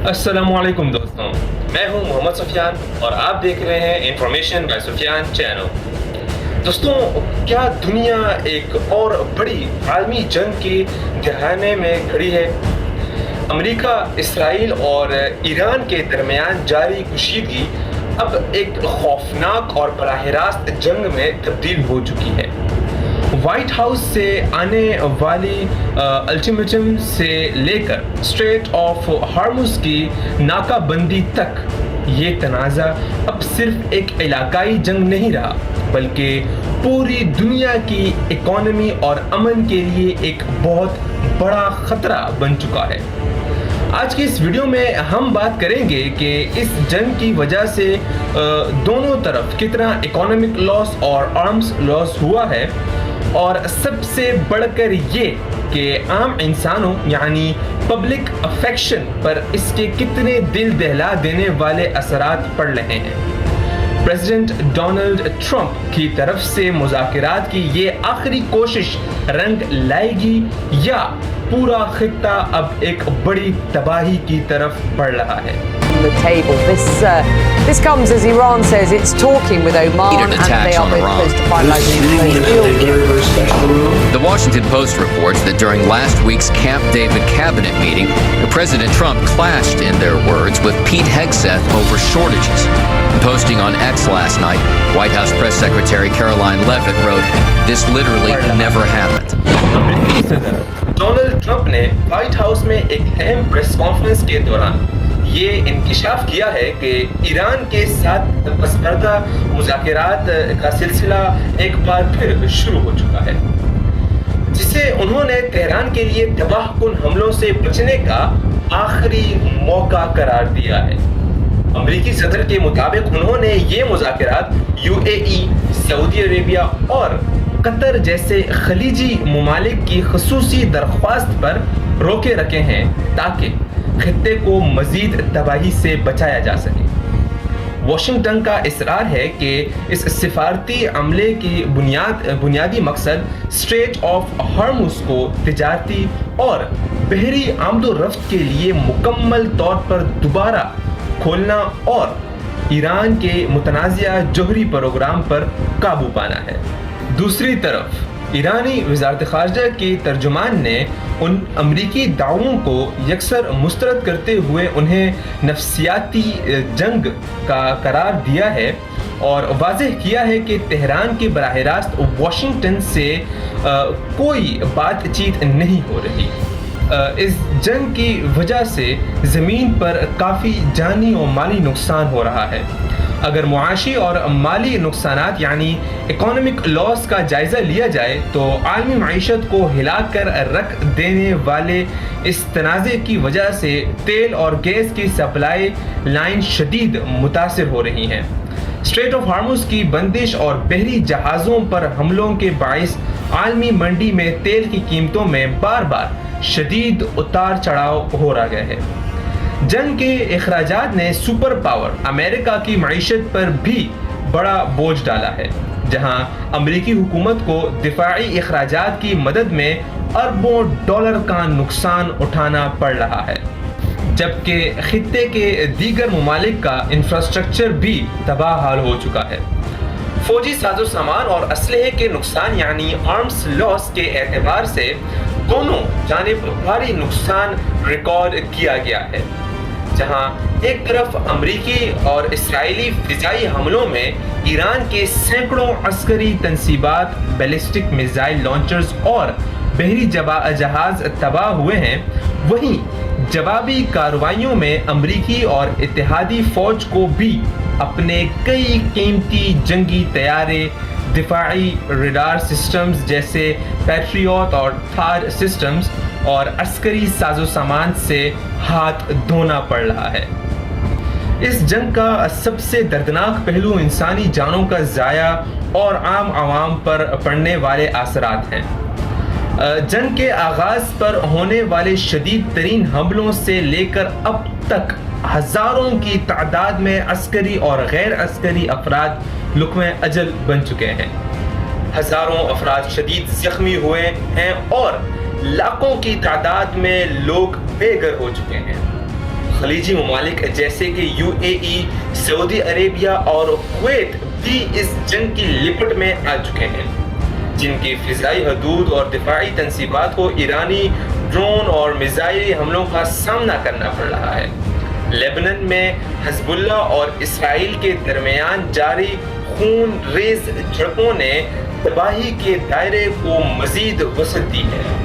अस्सलामुअलैकुम दोस्तों, मैं हूं मोहम्मद सुफियान और आप देख रहे हैं इंफॉर्मेशन बाय सुफियान चैनल। दोस्तों, क्या दुनिया एक और बड़ी आलमी जंग के दहाने में खड़ी है? अमेरिका, इसराइल और ईरान के दरमियान जारी कुशीदगी अब एक खौफनाक और बराह रास्त जंग में तब्दील हो चुकी है। व्हाइट हाउस से आने वाली अल्टीमेटम से लेकर स्ट्रेट ऑफ हार्मुज की नाकाबंदी तक ये तनाज़ा अब सिर्फ एक इलाकाई जंग नहीं रहा, बल्कि पूरी दुनिया की इकोनॉमी और अमन के लिए एक बहुत बड़ा ख़तरा बन चुका है। आज की इस वीडियो में हम बात करेंगे कि इस जंग की वजह से दोनों तरफ कितना इकोनॉमिक लॉस और आर्म्स लॉस हुआ है, और सबसे बढ़कर ये कि आम इंसानों यानी पब्लिक अफेक्शन पर इसके कितने दिल दहला देने वाले असरात पड़ रहे हैं। प्रेसिडेंट डोनाल्ड ट्रंप की तरफ से मुज़ाकरात की ये आखिरी कोशिश रंग लाएगी या पूरा खित्ता अब एक बड़ी तबाही की तरफ बढ़ रहा है? The table. This comes as Iran says it's talking with Oman and they are both close to finalizing a deal. The Washington Post reports that during last week's Camp David cabinet meeting, President Trump clashed, in their words, with Pete Hegseth over shortages. Posting on X last night, White House Press Secretary Caroline Leavitt wrote, "This literally never happened." अमेरिकी सदर Donald Trump ने white house में एक अहम press conference के दौरान ये इंकिशाफ किया है कि ईरान के साथ पसपर्दा मुज़ाकरात का सिलसिला एक बार फिर शुरू हो चुका है, जिसे उन्होंने तेहरान के लिए तबाहकुन हमलों से बचने का आखिरी मौका करार दिया है। अमेरिकी सदर के मुताबिक उन्होंने ये मुज़ाकरात यूएई, सऊदी अरेबिया और कतर जैसे खलीजी ममालिक की खसूसी दरख्वास्त पर रोके रखे हैं ताकि खित्ते को मजीद तबाही से बचाया जा सके। वाशिंगटन का इसरार है कि इस सिफारती अमले की बुनियादी मकसद स्ट्रेट ऑफ हार्मुज को तिजारती और बहरी आमदोरफ्त के लिए मुकम्मल तौर पर दोबारा खोलना और ईरान के मुतनाज़िया जोहरी प्रोग्राम पर काबू पाना है। दूसरी तरफ ईरानी वज़ारत ख़ारजा की तर्जुमान ने उन अमरीकी दावों को यकसर मुस्तरद करते हुए उन्हें नफसियाती जंग का करार दिया है और वाज़ेह किया है कि तेहरान के बराह रास्त वाशिंगटन से कोई बातचीत नहीं हो रही। इस जंग की वजह से ज़मीन पर काफ़ी जानी और माली नुकसान हो रहा है। अगर मुआशी और माली नुकसानात यानी इकोनॉमिक लॉस का जायज़ा लिया जाए तो आलमी मईशत को हिलाकर रख देने वाले इस तनाज़े की वजह से तेल और गैस की सप्लाई लाइन शदीद मुतासिर हो रही हैं। स्ट्रेट ऑफ हार्मुज की बंदिश और बहरी जहाज़ों पर हमलों के बाइस आलमी मंडी में तेल की कीमतों में बार बार शदीद उतार चढ़ाव हो रहा है। जंग के अखराजात ने सुपर पावर अमेरिका की मईशत पर भी बड़ा बोझ डाला है, जहां अमेरिकी हुकूमत को दिफाई अखराजात की मदद में अरबों डॉलर का नुकसान उठाना पड़ रहा है, जबकि खित्ते के दीगर ममालिक का इंफ्रास्ट्रक्चर भी तबाह हाल हो चुका है। फौजी साजो सामान और असलहे के नुकसान यानी आर्म्स लॉस के एतबार से दोनों जानिब भारी नुकसान रिकॉर्ड किया गया है, जहां एक तरफ अमरीकी और इसराइली फिजाई हमलों में ईरान के सैकड़ों अस्करी तनसीबात, बैलिस्टिक मिसाइल लॉन्चर्स और बहरी जहाज तबाह हुए हैं, वहीं जवाबी कार्रवाइयों में अमरीकी और इत्तेहादी फौज को भी अपने कई कीमती जंगी तैयारे, दिफाई रडार सिस्टम्स जैसे पैट्रियट और थार सिस्टम्स और अस्करी साजो सामान से हाथ धोना पड़ रहा है। इस जंग का सबसे दर्दनाक पहलू इंसानी जानों का ज़ाया और आम आवाम पर पड़ने वाले असरात हैं। जंग के आगाज़ पर होने वाले शदीद तरीन हमलों से लेकर अब तक हज़ारों की तादाद में अस्करी और गैर अस्करी अफराद लुक़्मे अजल बन चुके हैं। हज़ारों अफराद शदीद ज़ख्मी हुए हैं और लाखों की तादाद में लोग बेघर हो चुके हैं। खलीजी ममालिक जैसे कि UAE, सऊदी अरेबिया और कुवैत भी इस जंग की लिपट में आ चुके हैं, जिनकी फिजाई हदूद और दिफाई तंसीबात को ईरानी ड्रोन और मिसाइली हमलों का सामना करना पड़ रहा है। लेबनान में हिजबुल्लाह और इसराइल के दरमियान जारी खून रेज झड़पों ने तबाही के दायरे को मजीद वसअत दी है।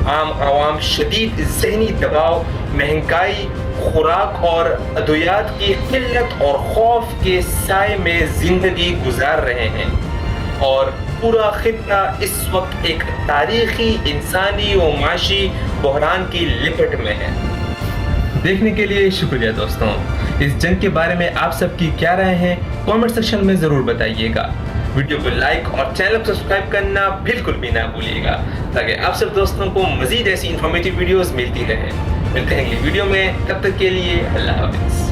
आम आवाम शदीद ज़हनी दबाव, महंगाई, खुराक और अद्वियात की किल्लत और खौफ के साए में ज़िंदगी गुजार रहे हैं और पूरा खित्ता इस वक्त एक तारीखी, इंसानी और माशी बहरान की लिपट में है। देखने के लिए शुक्रिया दोस्तों। इस जंग के बारे में आप सबकी क्या राय है कमेंट सेक्शन में ज़रूर बताइएगा। वीडियो को लाइक और चैनल को सब्सक्राइब करना बिल्कुल भी ना भूलिएगा, ताकि आप सब दोस्तों को मज़ीद ऐसी इन्फॉर्मेटिव वीडियोस मिलती रहे। मिलते हैं अगली वीडियो में, तब तक के लिए अल्लाह हाफ़िज़।